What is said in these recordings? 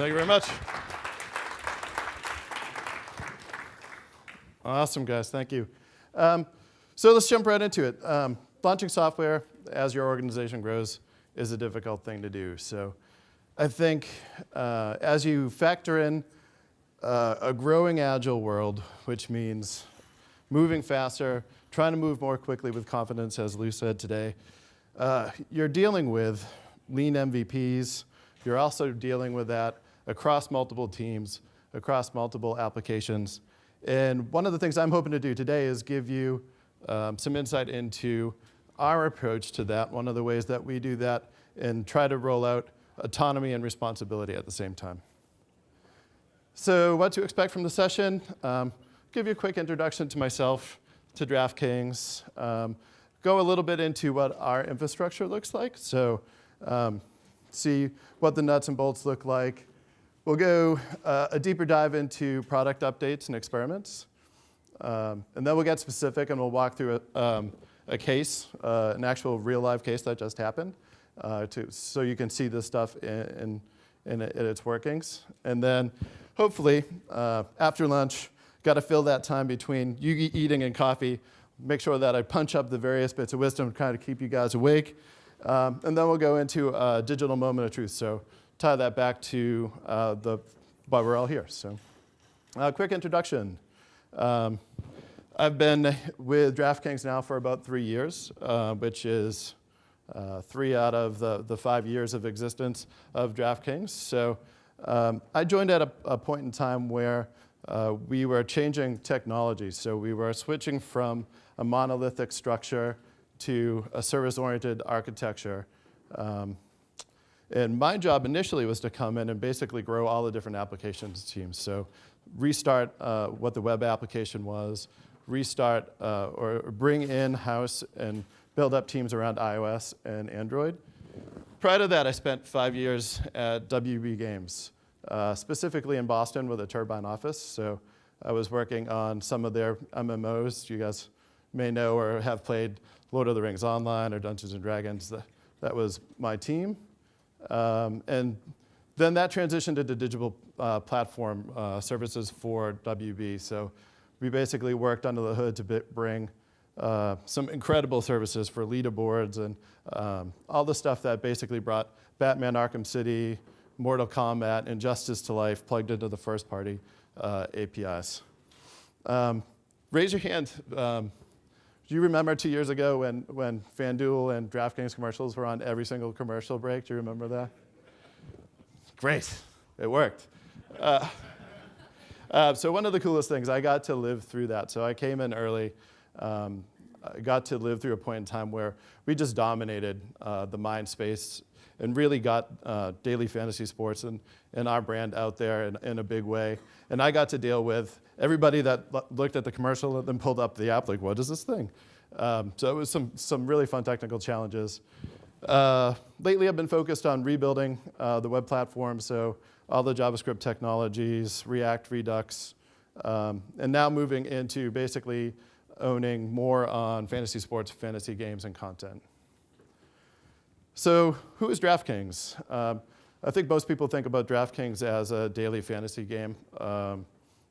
Thank you very much. Awesome, guys. Thank you. So let's jump right into it. Launching software as your organization grows is a difficult thing to do. So I think as you factor in a growing agile world, which means moving faster, trying to move more quickly with confidence, as Lou said today, you're dealing with lean MVPs. You're also dealing with that across multiple teams, across multiple applications. And one of the things I'm hoping to do today is give you some insight into our approach to that, one of the ways that we do that, and try to roll out autonomy and responsibility at the same time. So what to expect from the session? Give you a quick introduction to myself, to DraftKings, go a little bit into what our infrastructure looks like, so see what the nuts and bolts look like. We'll go a deeper dive into product updates and experiments. And then we'll get specific and we'll walk through a case, an actual real live case that just happened, so you can see this stuff in its workings. And then hopefully after lunch, got to fill that time between you eating and coffee, make sure that I punch up the various bits of wisdom to kind of keep you guys awake. And then we'll go into a digital moment of truth. So tie that back to why we're all here. So quick introduction. I've been with DraftKings now for about 3 years, which is 3 out of the 5 years of existence of DraftKings. So I joined at a point in time where we were changing technology. So we were switching from a monolithic structure to a service-oriented architecture. And my job initially was to come in and basically grow all the different applications teams. So restart what the web application was, restart or bring in-house and build up teams around iOS and Android. Prior to that, I spent 5 years at WB Games, specifically in Boston with a Turbine office. So I was working on some of their MMOs. You guys may know or have played Lord of the Rings Online or Dungeons & Dragons. That was my team. And then that transitioned into digital platform services for WB. So we basically worked under the hood to bring some incredible services for leaderboards and all the stuff that basically brought Batman Arkham City, Mortal Kombat, and Justice to life plugged into the first-party APIs. Raise your hand. Do you remember 2 years ago when FanDuel and DraftKings commercials were on every single commercial break? Do you remember that? Great. It worked. So one of the coolest things, I got to live through that. So I came in early. I got to live through a point in time where we just dominated the mind space and really got daily fantasy sports and our brand out there in a big way. And I got to deal with everybody that looked at the commercial and then pulled up the app like, what is this thing? So it was some really fun technical challenges. Lately, I've been focused on rebuilding the web platform, so all the JavaScript technologies, React, Redux, and now moving into basically owning more on fantasy sports, fantasy games, and content. So who is DraftKings? I think most people think about DraftKings as a daily fantasy game,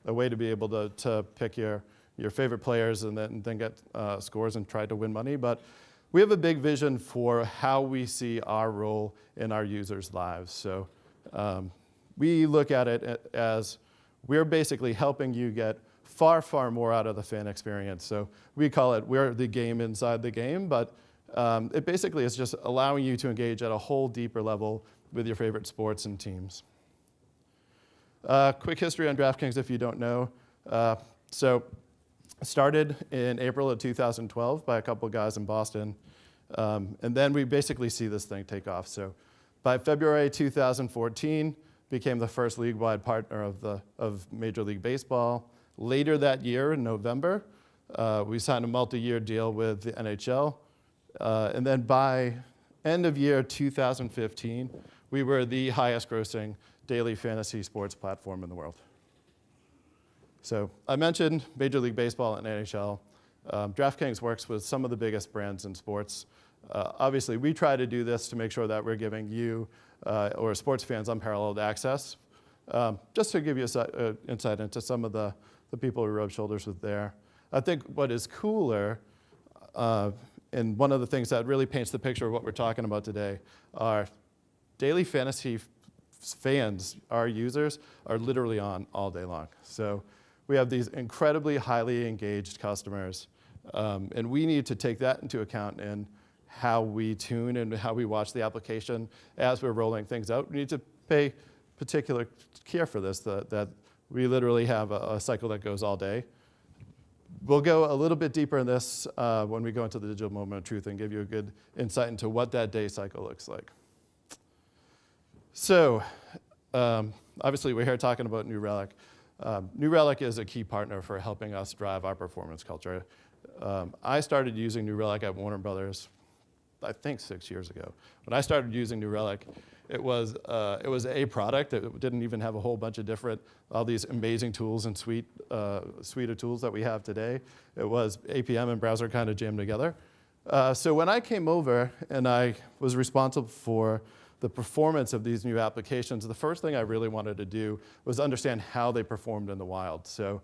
a way to be able to pick your favorite players and then get scores and try to win money. But we have a big vision for how we see our role in our users' lives. So we look at it as we're basically helping you get far, far more out of the fan experience. So we call it, we're the game inside the game, but it basically is just allowing you to engage at a whole deeper level with your favorite sports and teams. Quick history on DraftKings if you don't know. So started in April of 2012 by a couple of guys in Boston. And then we basically see this thing take off. So by February 2014, became the first league-wide partner of Major League Baseball. Later that year, in November, we signed a multi-year deal with the NHL. And then by end of year 2015, we were the highest grossing daily fantasy sports platform in the world. So I mentioned Major League Baseball and NHL. DraftKings works with some of the biggest brands in sports. Obviously, we try to do this to make sure that we're giving you or sports fans unparalleled access just to give you an insight into some of the people we rub shoulders with there. I think what is cooler, and one of the things that really paints the picture of what we're talking about today, are daily fantasy fans, our users, are literally on all day long. So we have these incredibly highly engaged customers, and we need to take that into account in how we tune and how we watch the application as we're rolling things out. We need to pay particular care for this, that we literally have a cycle that goes all day. We'll go a little bit deeper in this when we go into the digital moment of truth and give you a good insight into what that day cycle looks like. So obviously we're here talking about New Relic. New Relic is a key partner for helping us drive our performance culture. I started using New Relic at Warner Brothers, I think 6 years ago. When I started using New Relic, it was a product. It didn't even have a whole bunch of all these amazing tools and suite of tools that we have today. It was APM and browser kind of jammed together. So when I came over and I was responsible for the performance of these new applications, the first thing I really wanted to do was understand how they performed in the wild. So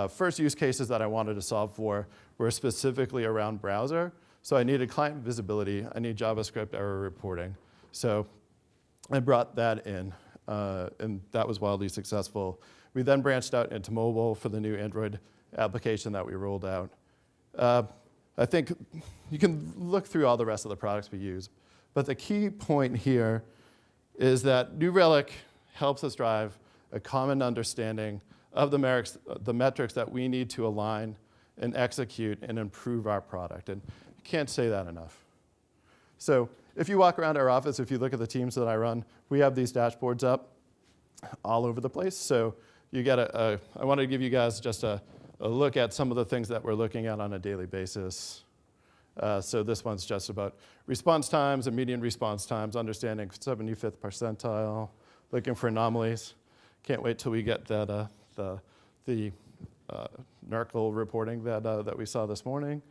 first use cases that I wanted to solve for were specifically around browser. So I needed client visibility. I need JavaScript error reporting. So I brought that in, and that was wildly successful. We then branched out into mobile for the new Android application that we rolled out. I think you can look through all the rest of the products we use, but the key point here is that New Relic helps us drive a common understanding of the metrics that we need to align and execute and improve our product. And I can't say that enough. So if you walk around our office, if you look at the teams that I run, we have these dashboards up all over the place. So you get I wanted to give you guys just a look at some of the things that we're looking at on a daily basis. So this one's just about response times and median response times, understanding 75th percentile, looking for anomalies. Can't wait till we get that the NERCL reporting that we saw this morning.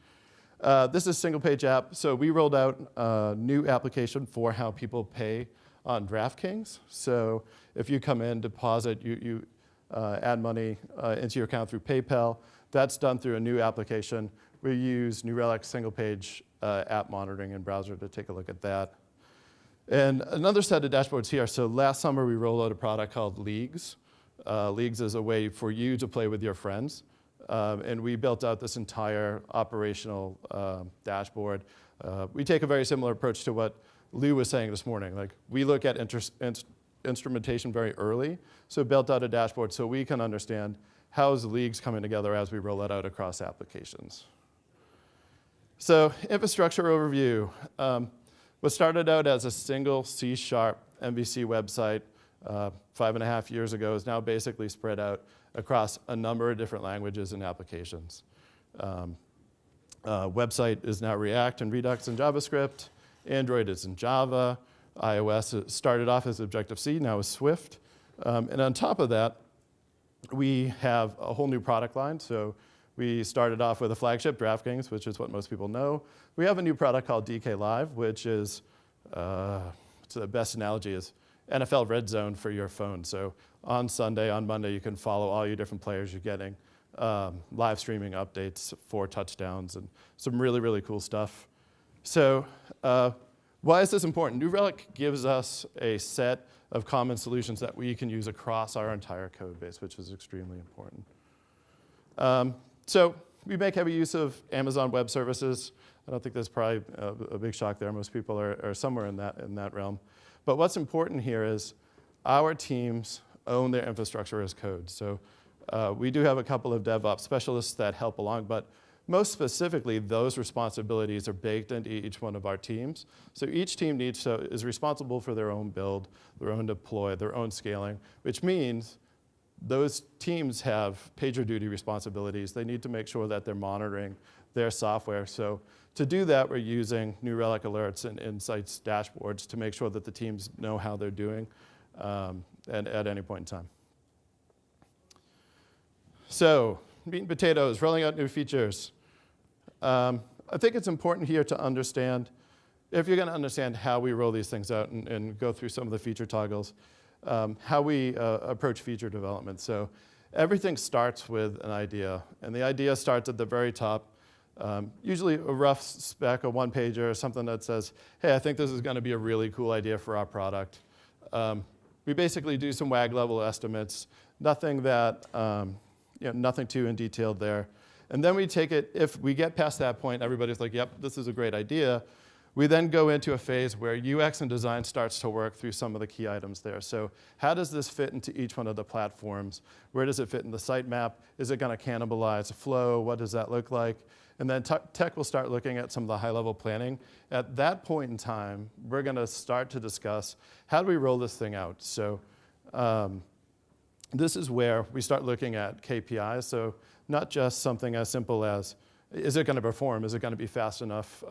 This is single page app. So we rolled out a new application for how people pay on DraftKings. So if you come in, deposit, you add money into your account through PayPal. That's done through a new application. We use New Relic single page app monitoring in browser to take a look at that. And another set of dashboards here. So last summer we rolled out a product called Leagues. Leagues is a way for you to play with your friends. And we built out this entire operational dashboard. We take a very similar approach to what Lou was saying this morning. Like, we look at instrumentation very early, so built out a dashboard so we can understand how is leagues coming together as we roll it out across applications. So infrastructure overview. What started out as a single C# MVC website 5.5 years ago is now basically spread out across a number of different languages and applications. Website is now React and Redux and JavaScript. Android is in Java. iOS started off as Objective-C, now is Swift. And on top of that, we have a whole new product line. So we started off with a flagship, DraftKings, which is what most people know. We have a new product called Decay Live, which is, the best analogy is NFL Red Zone for your phone. So on Sunday, on Monday, you can follow all your different players you're getting, live streaming updates for touchdowns, and some really, really cool stuff. So why is this important? New Relic gives us a set of common solutions that we can use across our entire code base, which is extremely important. So we make heavy use of Amazon Web Services. I don't think there's probably a big shock there. Most people are somewhere in that realm. But what's important here is our teams own their infrastructure as code. So we do have a couple of DevOps specialists that help along, but most specifically, those responsibilities are baked into each one of our teams. So each team is responsible for their own build, their own deploy, their own scaling, which means those teams have PagerDuty responsibilities. They need to make sure that they're monitoring their software. So to do that, we're using New Relic alerts and insights dashboards to make sure that the teams know how they're doing and at any point in time. So meat and potatoes, rolling out new features. I think it's important here to understand, if you're going to understand how we roll these things out and go through some of the feature toggles, how we approach feature development. So everything starts with an idea, and the idea starts at the very top. Usually a rough spec, a one-pager, something that says, hey, I think this is going to be a really cool idea for our product. We basically do some WAG level estimates, nothing that, nothing too in detail there. And then we take it, if we get past that point, everybody's like, yep, this is a great idea. We then go into a phase where UX and design starts to work through some of the key items there. So how does this fit into each one of the platforms? Where does it fit in the sitemap? Is it going to cannibalize flow? What does that look like? And then tech will start looking at some of the high-level planning. At that point in time, we're going to start to discuss how do we roll this thing out. So this is where we start looking at KPIs. So not just something as simple as, is it going to perform? Is it going to be fast enough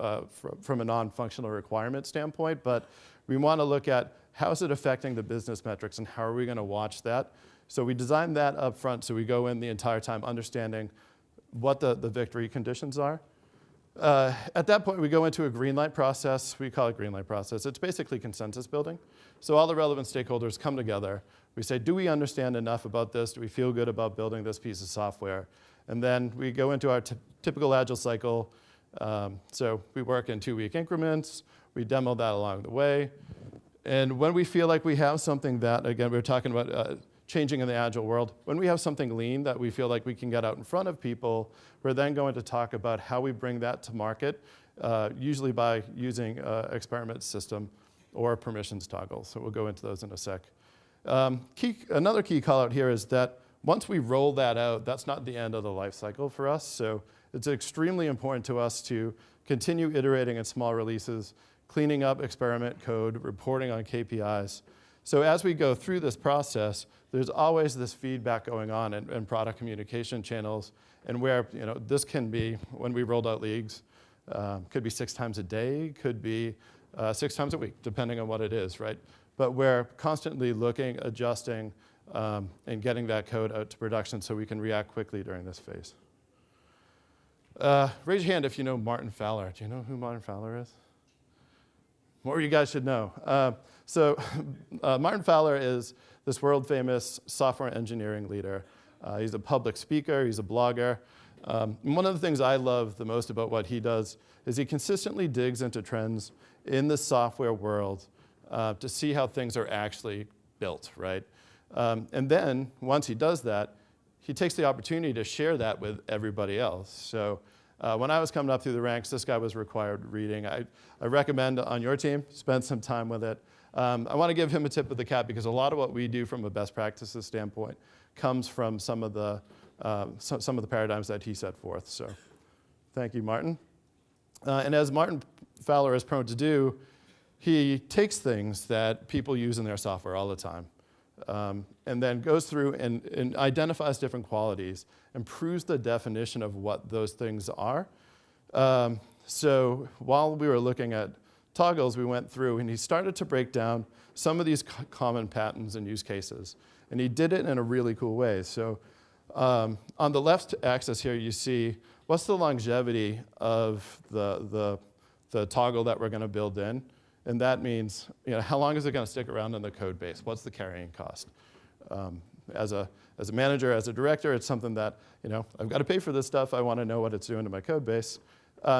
from a non-functional requirement standpoint? But we want to look at how is it affecting the business metrics and how are we going to watch that? So we design that up front so we go in the entire time understanding what the victory conditions are. At that point, we go into a green light process. We call it green light process. It's basically consensus building. So all the relevant stakeholders come together. We say, do we understand enough about this? Do we feel good about building this piece of software? And then we go into our typical agile cycle. So we work in 2-week increments. We demo that along the way. And when we feel like we have something that, again, we were talking about changing in the agile world, when we have something lean that we feel like we can get out in front of people, we're then going to talk about how we bring that to market, usually by using experiment system or permissions toggle. So we'll go into those in a sec. Another key call out here is that once we roll that out, that's not the end of the life cycle for us. So it's extremely important to us to continue iterating in small releases, cleaning up experiment code, reporting on KPIs. So as we go through this process, there's always this feedback going on in product communication channels, and where this can be, when we rolled out leagues, could be 6 times a day, could be 6 times a week, depending on what it is, right? But we're constantly looking, adjusting, and getting that code out to production so we can react quickly during this phase. Raise your hand if you know Martin Fowler. Do you know who Martin Fowler is? More of you guys should know. Martin Fowler is this world-famous software engineering leader. He's a public speaker. He's a blogger. One of the things I love the most about what he does is he consistently digs into trends in the software world to see how things are actually built, right? And then, once he does that, he takes the opportunity to share that with everybody else. So when I was coming up through the ranks, this guy was required reading. I recommend on your team, spend some time with it. I want to give him a tip of the cap because a lot of what we do from a best practices standpoint comes from some of the paradigms that he set forth. So thank you, Martin. And as Martin Fowler is prone to do, he takes things that people use in their software all the time and then goes through and identifies different qualities and proves the definition of what those things are. So while we were looking at toggles, we went through and he started to break down some of these common patterns and use cases. And he did it in a really cool way. So on the left axis here, you see what's the longevity of the toggle that we're going to build in. And that means, how long is it going to stick around in the code base? What's the carrying cost? As a manager, as a director, it's something that, I've got to pay for this stuff. I want to know what it's doing to my code base.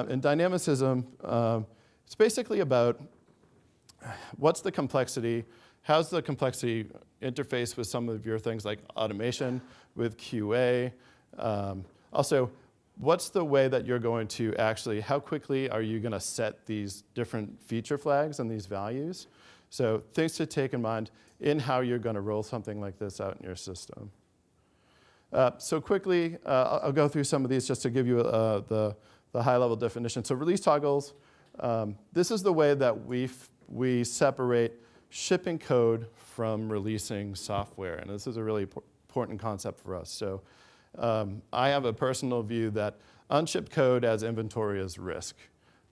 In dynamicism, it's basically about what's the complexity, how's the complexity interface with some of your things like automation, with QA. Also, what's the way that you're going to actually, how quickly are you going to set these different feature flags and these values? So things to take in mind in how you're going to roll something like this out in your system. So quickly, I'll go through some of these just to give you the high-level definition. So release toggles, this is the way that we separate shipping code from releasing software. And this is a really important concept for us. So I have a personal view that unshipped code as inventory is risk.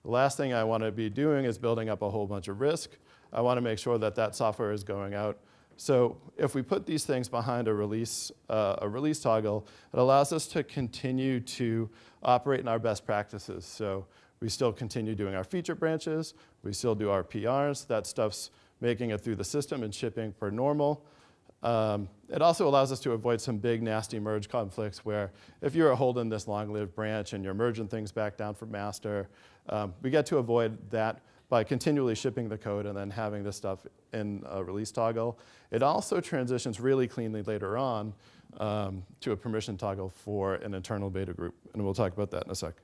The last thing I want to be doing is building up a whole bunch of risk. I want to make sure that that software is going out. So if we put these things behind a release toggle, it allows us to continue to operate in our best practices. So we still continue doing our feature branches. We still do our PRs. That stuff's making it through the system and shipping per normal. It also allows us to avoid some big, nasty merge conflicts where if you're holding this long-lived branch and you're merging things back down from master, we get to avoid that by continually shipping the code and then having this stuff in a release toggle. It also transitions really cleanly later on to a permission toggle for an internal beta group, and we'll talk about that in a sec.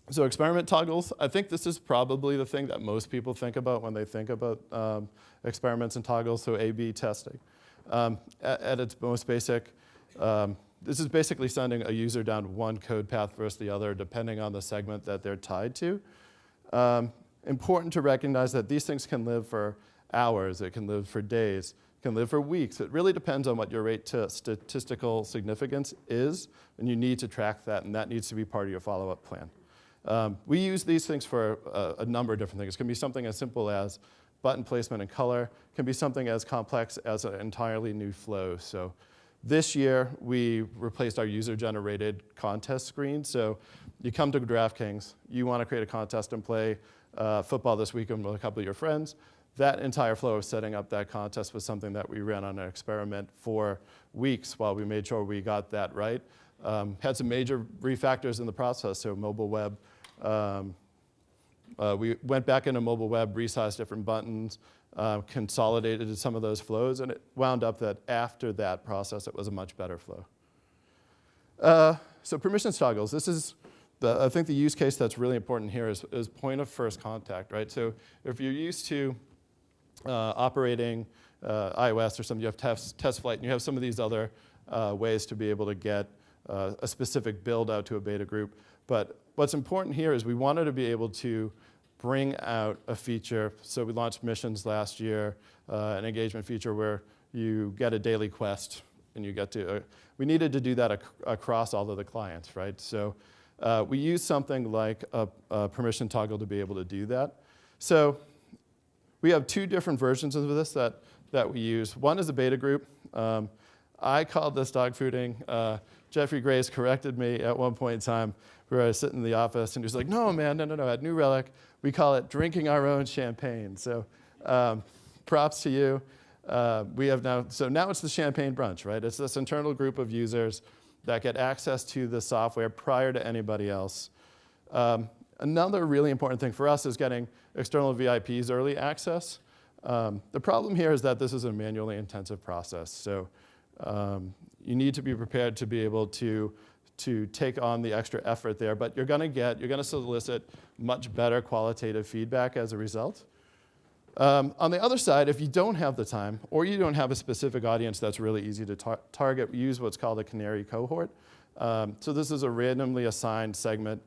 So experiment toggles, I think this is probably the thing that most people think about when they think about experiments and toggles, so A/B testing. At its most basic, this is basically sending a user down one code path versus the other, depending on the segment that they're tied to. Important to recognize that these things can live for hours, it can live for days, it can live for weeks. It really depends on what your rate to statistical significance is, and you need to track that, and that needs to be part of your follow-up plan. We use these things for a number of different things. It can be something as simple as button placement and color. It can be something as complex as an entirely new flow. So this year, we replaced our user-generated contest screen. So you come to DraftKings, you want to create a contest and play football this weekend with a couple of your friends. That entire flow of setting up that contest was something that we ran on an experiment for weeks while we made sure we got that right. Had some major refactors in the process, so mobile web. We went back into mobile web, resized different buttons, consolidated some of those flows, and it wound up that after that process, it was a much better flow. So permissions toggles, this is, I think the use case that's really important here is point of first contact, right? So if you're used to operating iOS or something, you have test flight, and you have some of these other ways to be able to get a specific build out to a beta group. But what's important here is we wanted to be able to bring out a feature. So we launched missions last year, an engagement feature where you get a daily quest and you get to, we needed to do that across all of the clients, right? So we used something like a permission toggle to be able to do that. So we have two different versions of this that we use. One is a beta group. I called this dog fooding. Jeffrey Grace corrected me at one point in time where I was sitting in the office and he was like, no, man, no. At New Relic, we call it drinking our own champagne. So props to you. We have now, so now it's the champagne brunch, right? It's this internal group of users that get access to the software prior to anybody else. Another really important thing for us is getting external VIPs early access. The problem here is that this is a manually intensive process. So you need to be prepared to be able to take on the extra effort there, but you're gonna solicit much better qualitative feedback as a result. On the other side, if you don't have the time, or you don't have a specific audience that's really easy to target, we use what's called a Canary Cohort. So this is a randomly assigned segment.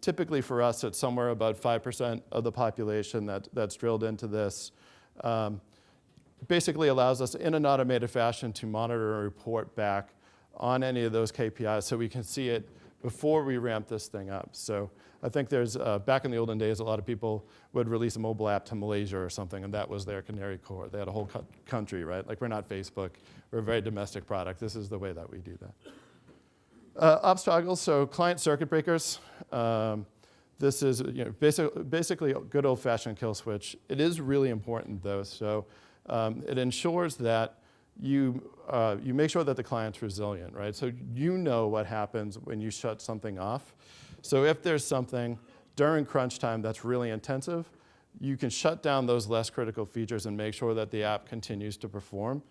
Typically for us, it's somewhere about 5% of the population that's drilled into this. Basically allows us in an automated fashion to monitor and report back on any of those KPIs so we can see it before we ramp this thing up. So I think there's, back in the olden days, a lot of people would release a mobile app to Malaysia or something, and that was their Canary Cohort. They had a whole country, right? Like, we're not Facebook. We're a very domestic product. This is the way that we do that. Ops toggles, so client circuit breakers. This is basically a good old-fashioned kill switch. It is really important, though. So it ensures that you make sure that the client's resilient, right? So you know what happens when you shut something off. So if there's something during crunch time that's really intensive, you can shut down those less critical features and make sure that the app continues to perform.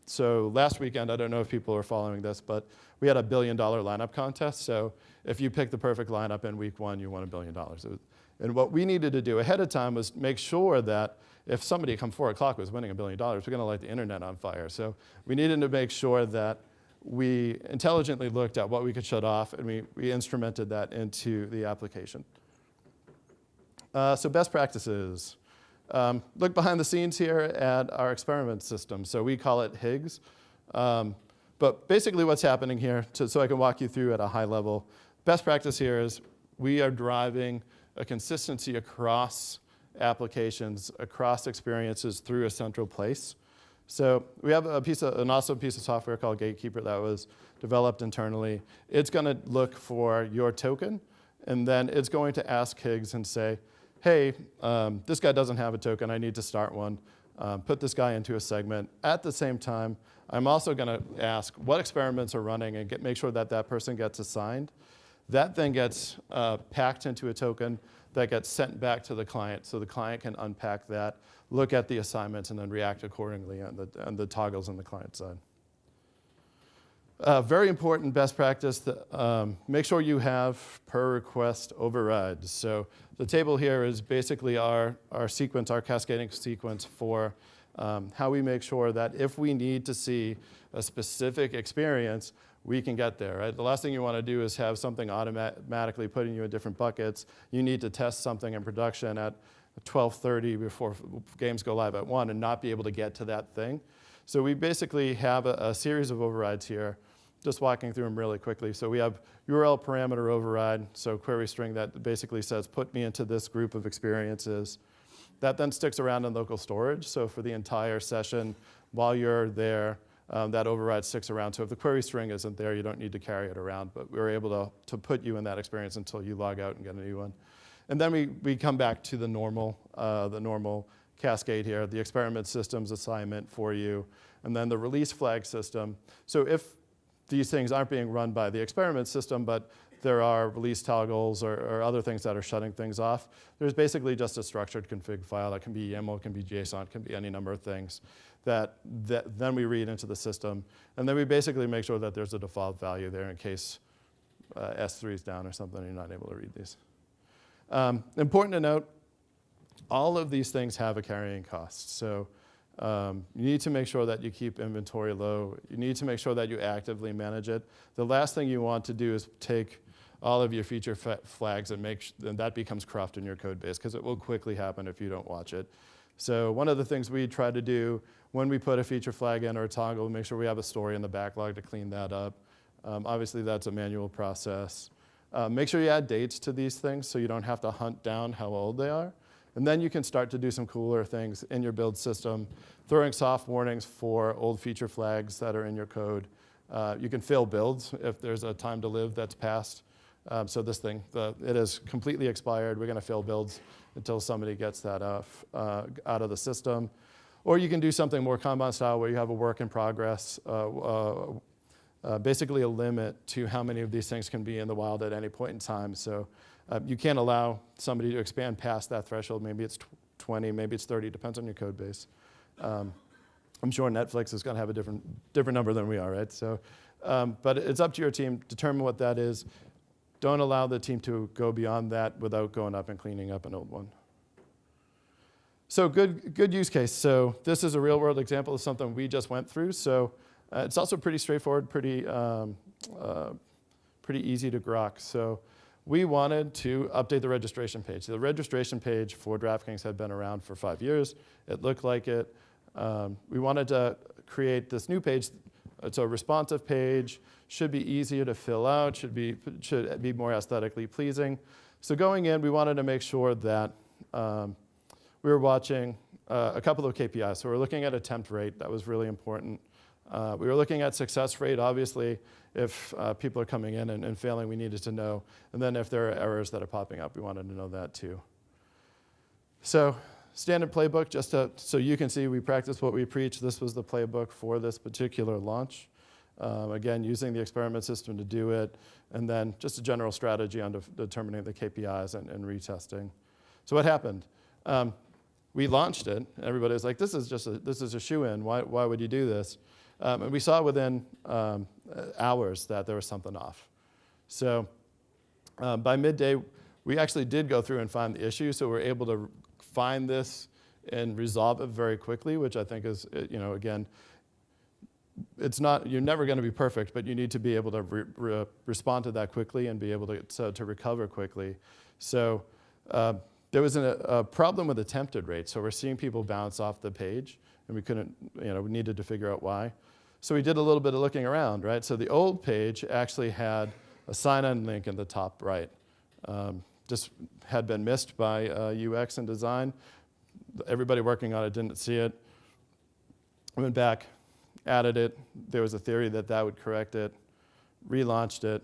So last weekend, I don't know if people are following this, but we had a $1 billion lineup contest. So if you pick the perfect lineup in week one, you won $1 billion. And what we needed to do ahead of time was make sure that if somebody come 4 o'clock was winning $1 billion, we're going to light the internet on fire. So we needed to make sure that we intelligently looked at what we could shut off, and we instrumented that into the application. So best practices. Look behind the scenes here at our experiment system. So we call it HIGS. But basically what's happening here, so I can walk you through at a high level, best practice here is we are driving a consistency across applications, across experiences through a central place. So we have an awesome piece of software called Gatekeeper that was developed internally. It's going to look for your token, and then it's going to ask HIGS and say, hey, this guy doesn't have a token, I need to start one, put this guy into a segment. At the same time, I'm also going to ask what experiments are running and make sure that that person gets assigned. That then gets packed into a token that gets sent back to the client, so the client can unpack that, look at the assignments, and then react accordingly on the toggles on the client side. Very important best practice, make sure you have per request overrides. So the table here is basically our sequence, our cascading sequence for how we make sure that if we need to see a specific experience, we can get there, right? The last thing you want to do is have something automatically putting you in different buckets. You need to test something in production at 12:30 before games go live at 1 and not be able to get to that thing. So we basically have a series of overrides here, just walking through them really quickly. So we have URL parameter override, so query string that basically says, put me into this group of experiences. That then sticks around in local storage. So for the entire session, while you're there, that override sticks around. So if the query string isn't there, you don't need to carry it around. But we're able to put you in that experience until you log out and get a new one. And then we come back to the normal cascade here, the experiment systems assignment for you, and then the release flag system. So if these things aren't being run by the experiment system, but there are release toggles or other things that are shutting things off, there's basically just a structured config file that can be YAML, can be JSON, can be any number of things that then we read into the system. And then we basically make sure that there's a default value there in case S3 is down or something and you're not able to read these. Important to note, all of these things have a carrying cost. So you need to make sure that you keep inventory low. You need to make sure that you actively manage it. The last thing you want to do is take all of your feature flags and that becomes cruft in your code base, because it will quickly happen if you don't watch it. So one of the things we try to do when we put a feature flag in or a toggle, make sure we have a story in the backlog to clean that up. Obviously, that's a manual process. Make sure you add dates to these things so you don't have to hunt down how old they are. And then you can start to do some cooler things in your build system, throwing soft warnings for old feature flags that are in your code. You can fail builds if there's a time to live that's passed. So this thing, it is completely expired. We're going to fail builds until somebody gets that out of the system. Or you can do something more Kanban style where you have a work in progress, basically a limit to how many of these things can be in the wild at any point in time. So you can't allow somebody to expand past that threshold. Maybe it's 20, maybe it's 30, depends on your code base. I'm sure Netflix is going to have a different number than we are, right? So, but it's up to your team. Determine what that is. Don't allow the team to go beyond that without going up and cleaning up an old one. So good use case. So this is a real world example of something we just went through. So it's also pretty straightforward, pretty easy to grok. So we wanted to update the registration page. The registration page for DraftKings had been around for 5 years. It looked like it. We wanted to create this new page. It's a responsive page, should be easier to fill out, should be more aesthetically pleasing. So going in, we wanted to make sure that we were watching a couple of KPIs. So we're looking at attempt rate. That was really important. We were looking at success rate. Obviously, if people are coming in and failing, we needed to know. And then if there are errors that are popping up, we wanted to know that too. So standard playbook, just so you can see we practice what we preach. This was the playbook for this particular launch. Again, using the experiment system to do it, and then just a general strategy on determining the KPIs and retesting. So what happened? We launched it. Everybody was like, this is a shoo-in. Why would you do this? And we saw within hours that there was something off. So by midday, we actually did go through and find the issue. So we're able to find this and resolve it very quickly, which I think is, again, you're never going to be perfect, but you need to be able to respond to that quickly and be able to recover quickly. So there was a problem with attempted rate. So we're seeing people bounce off the page, and we couldn't, we needed to figure out why. So we did a little bit of looking around, right? So the old page actually had a sign-in link in the top right. Just had been missed by UX and design. Everybody working on it didn't see it. I went back, added it. There was a theory that would correct it, relaunched it,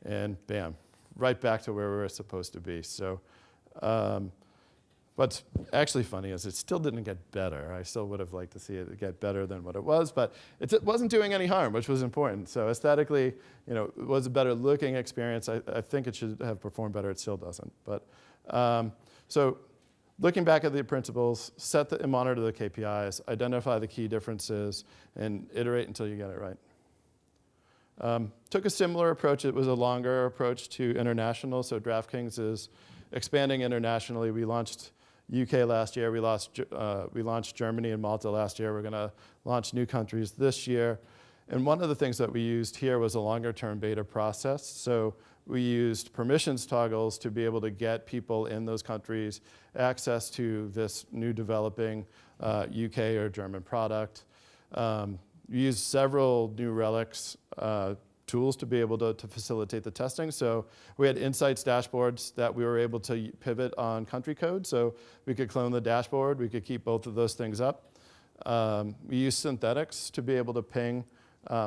and bam, right back to where we were supposed to be. So What's actually funny is it still didn't get better. I still would have liked to see it get better than what it was, but it wasn't doing any harm, which was important. So aesthetically, it was a better looking experience. I think it should have performed better. It still doesn't. But so looking back at the principles, set and monitor the KPIs, identify the key differences, and iterate until you get it right. Took a similar approach. It was a longer approach to international. So DraftKings is expanding internationally. We launched UK last year. We launched Germany and Malta last year. We're going to launch new countries this year. And one of the things that we used here was a longer-term beta process. So we used permissions toggles to be able to get people in those countries access to this new developing UK or German product. We used several new Relics tools to be able to facilitate the testing. So we had insights dashboards that we were able to pivot on country code. So we could clone the dashboard. We could keep both of those things up. We used synthetics to be able to ping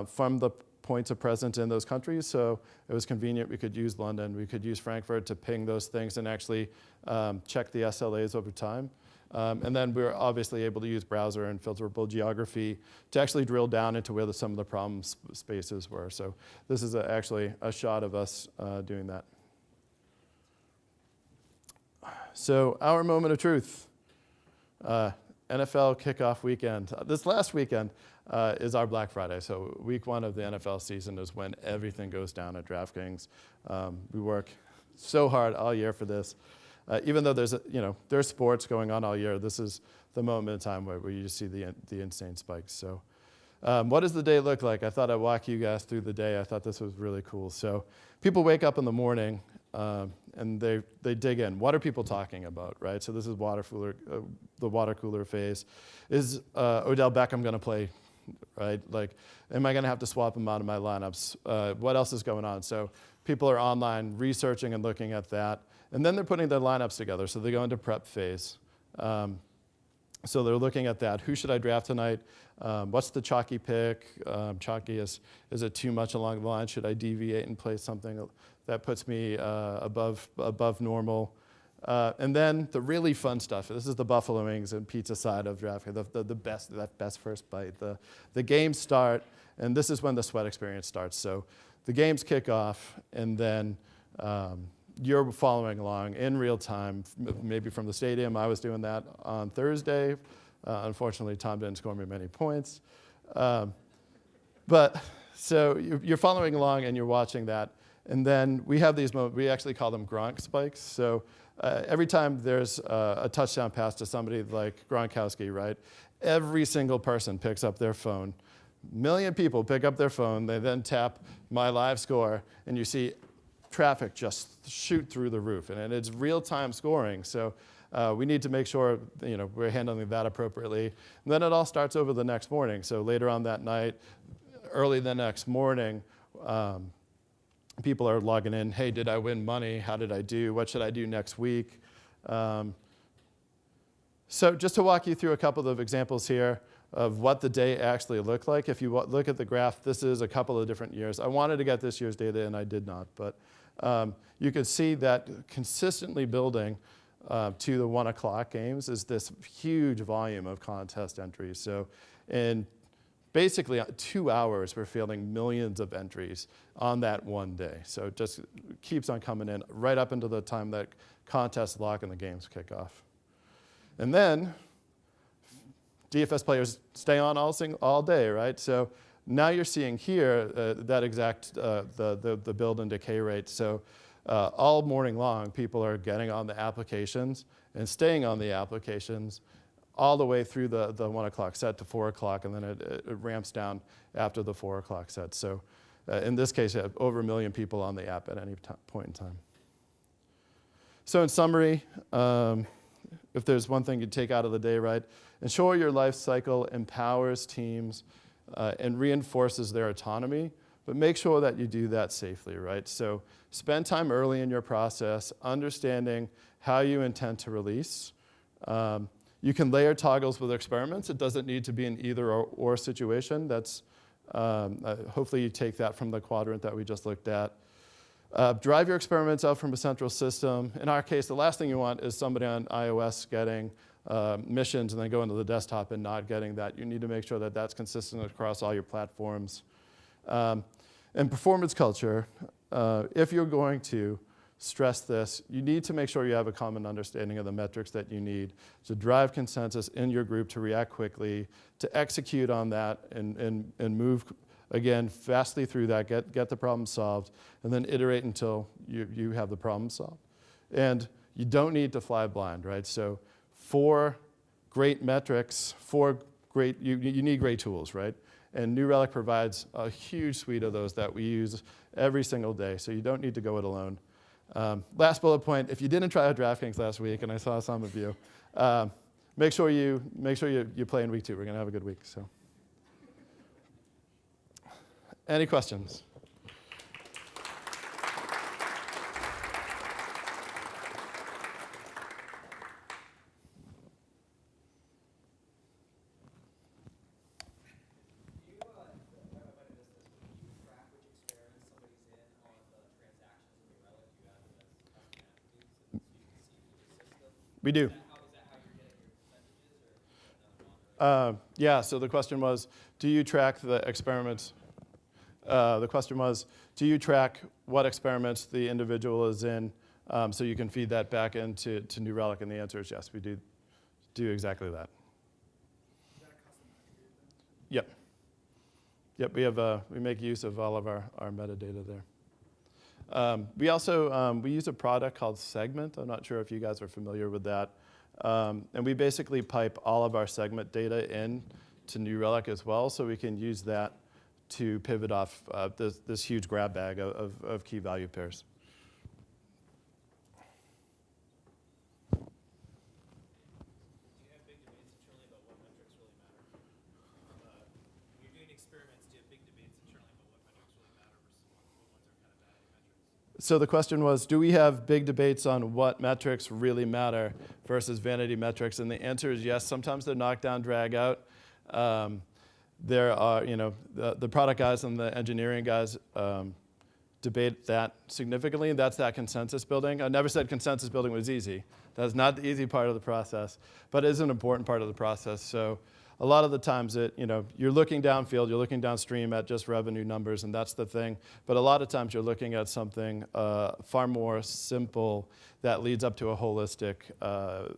from the points of presence in those countries. So it was convenient. We could use London. We could use Frankfurt to ping those things and actually check the SLAs over time. And then we were obviously able to use browser and filterable geography to actually drill down into where some of the problem spaces were. So this is actually a shot of us doing that. So our moment of truth, NFL Kickoff Weekend. This last weekend is our Black Friday. So week 1 of the NFL season is when everything goes down at DraftKings. We work so hard all year for this. Even though there's sports going on all year, this is the moment in time where you just see the insane spikes. So what does the day look like? I thought I'd walk you guys through the day. I thought this was really cool. So people wake up in the morning and they dig in. What are people talking about, right? So this is the water cooler phase. Is Odell Beckham going to play, right? Like, am I going to have to swap him out of my lineups? What else is going on? So people are online researching and looking at that. And then they're putting their lineups together. So they go into prep phase. So they're looking at that. Who should I draft tonight? What's the chalky pick? Chalky is it too much along the line? Should I deviate and play something that puts me above normal? And then the really fun stuff. This is the buffalo wings and pizza side of DraftKings, that best first bite. The games start, and this is when the sweat experience starts. So the games kick off, and then you're following along in real time, maybe from the stadium. I was doing that on Thursday. Unfortunately, Tom didn't score me many points. But so you're following along and you're watching that. And then we have these moments, we actually call them Gronk spikes. So every time there's a touchdown pass to somebody like Gronkowski, right? Every single person picks up their phone. Million people pick up their phone. They then tap my live score, and you see traffic just shoot through the roof, and it's real-time scoring. So we need to make sure we're handling that appropriately. And then it all starts over the next morning. So later on that night, early the next morning, people are logging in. Hey, did I win money? How did I do? What should I do next week? So just to walk you through a couple of examples here of what the day actually looked like. If you look at the graph, this is a couple of different years. I wanted to get this year's data, and I did not. But you can see that consistently building to the 1 o'clock games is this huge volume of contest entries. So in basically 2 hours, we're fielding millions of entries on that one day. So it just keeps on coming in right up into the time that contests lock and the games kick off. And then DFS players stay on all day, right? So now you're seeing here that exact, the build and decay rate. So all morning long, people are getting on the applications and staying on the applications all the way through the 1 o'clock set to 4 o'clock, and then it ramps down after the 4 o'clock set. So in this case, you have over 1 million people on the app at any point in time. So in summary, if there's one thing you take out of the day, right? Ensure your life cycle empowers teams and reinforces their autonomy, but make sure that you do that safely, right? So spend time early in your process, understanding how you intend to release. You can layer toggles with experiments. It doesn't need to be an either or situation. That's hopefully you take that from the quadrant that we just looked at. Drive your experiments out from a central system. In our case, the last thing you want is somebody on iOS getting missions and then going to the desktop and not getting that. You need to make sure that that's consistent across all your platforms. And performance culture, if you're going to stress this, you need to make sure you have a common understanding of the metrics that you need to drive consensus in your group, to react quickly, to execute on that and move, again, fastly through that, get the problem solved, and then iterate until you have the problem solved. And you don't need to fly blind, right? So for great metrics, you need great tools, right? And New Relic provides a huge suite of those that we use every single day, so you don't need to go it alone. Last bullet point, if you didn't try out DraftKings last week, and I saw some of you, make sure you play in week 2. We're going to have a good week. So, any questions? We do. Yeah, so the question was, do you track the experiments? The question was, do you track what experiments the individual is in so you can feed that back into New Relic? And the answer is yes, we do exactly that. Is that a custom attribute then? Yep. Yep, we make use of all of our metadata there. We also we use a product called Segment. I'm not sure if you guys are familiar with that. And we basically pipe all of our segment data in to New Relic as well, so we can use that to pivot off this huge grab bag of key value pairs. Do you have big debates internally about what metrics really matter? When you're doing experiments, do you have big debates internally about what metrics really matter versus what ones are kind of vanity metrics? So the question was, do we have big debates on what metrics really matter versus vanity metrics? And the answer is yes. Sometimes they're knockdown, drag out. There are, the product guys and the engineering guys debate that significantly. That's that consensus building. I never said consensus building was easy. That's not the easy part of the process, but it is an important part of the process. So a lot of the times you're looking downfield, you're looking downstream at just revenue numbers, and that's the thing. But a lot of times you're looking at something far more simple that leads up to a holistic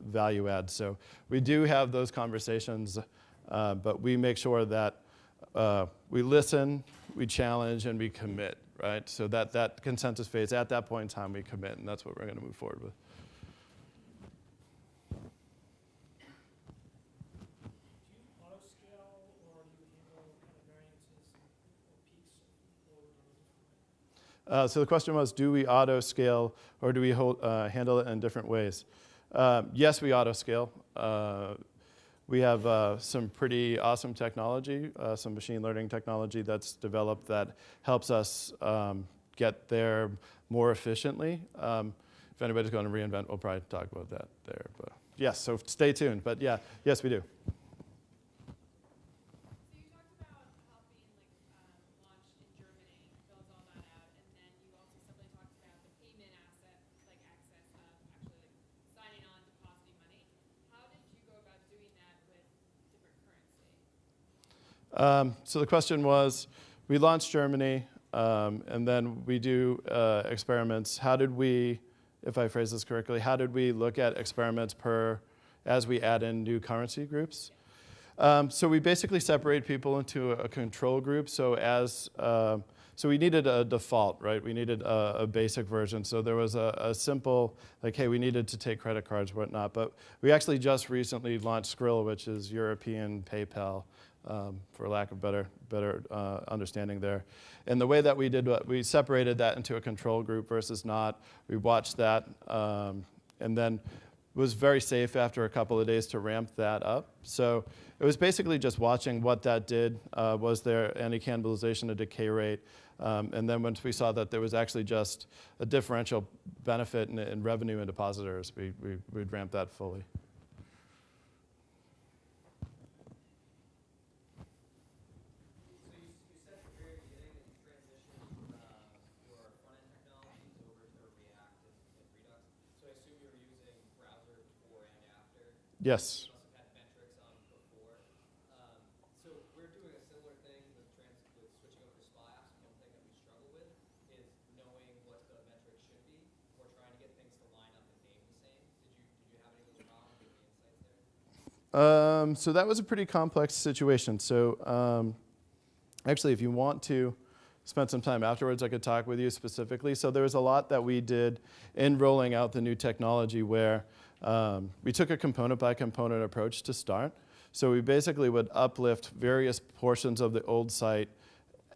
value add. So we do have those conversations, but we make sure that we listen, we challenge, and we commit, right? So that consensus phase, at that point in time, we commit, and that's what we're going to move forward with. So the question was, do we auto-scale or do we handle it in different ways? Yes, we auto-scale. We have some pretty awesome technology, some machine learning technology that's developed that helps us get there more efficiently. If anybody's going to reinvent, we'll probably talk about that there. But yes, so stay tuned. But yeah, yes, we do. So the question was, we launched Germany, and then we do experiments. How did we, if I phrase this correctly, how did we look at experiments as we add in new currency groups? So we basically separate people into a control group. So we needed a default, right? We needed a basic version. So there was a simple, like, hey, we needed to take credit cards, whatnot. But we actually just recently launched Skrill, which is European PayPal. For lack of better understanding there. And the way that we did, we separated that into a control group versus not. We watched that, and then was very safe after a couple of days to ramp that up. So it was basically just watching what that did. Was there any cannibalization of decay rate? And then once we saw that there was actually just a differential benefit in revenue and depositors, we'd ramp that fully. So you said at the very beginning that you transitioned your front-end technology Yes. You must have had metrics on before. So we're doing a similar thing with switching over to SPA apps. One thing that we struggle with is knowing what the metrics should be or trying to get things to line up and name the same. Did you have any of those problems or any insights there? So that was a pretty complex situation. So actually, if you want to spend some time afterwards, I could talk with you specifically. So there was a lot that we did in rolling out the new technology where we took a component by component approach to start. So we basically would uplift various portions of the old site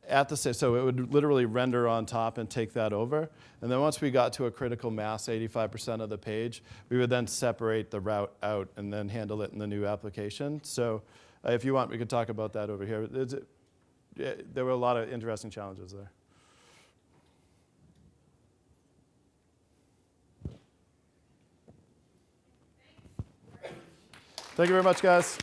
at the same, so it would literally render on top and take that over. And then once we got to a critical mass, 85% of the page, we would then separate the route out and then handle it in the new application. So if you want, we could talk about that over here. There were a lot of interesting challenges there. Thank you very much, guys.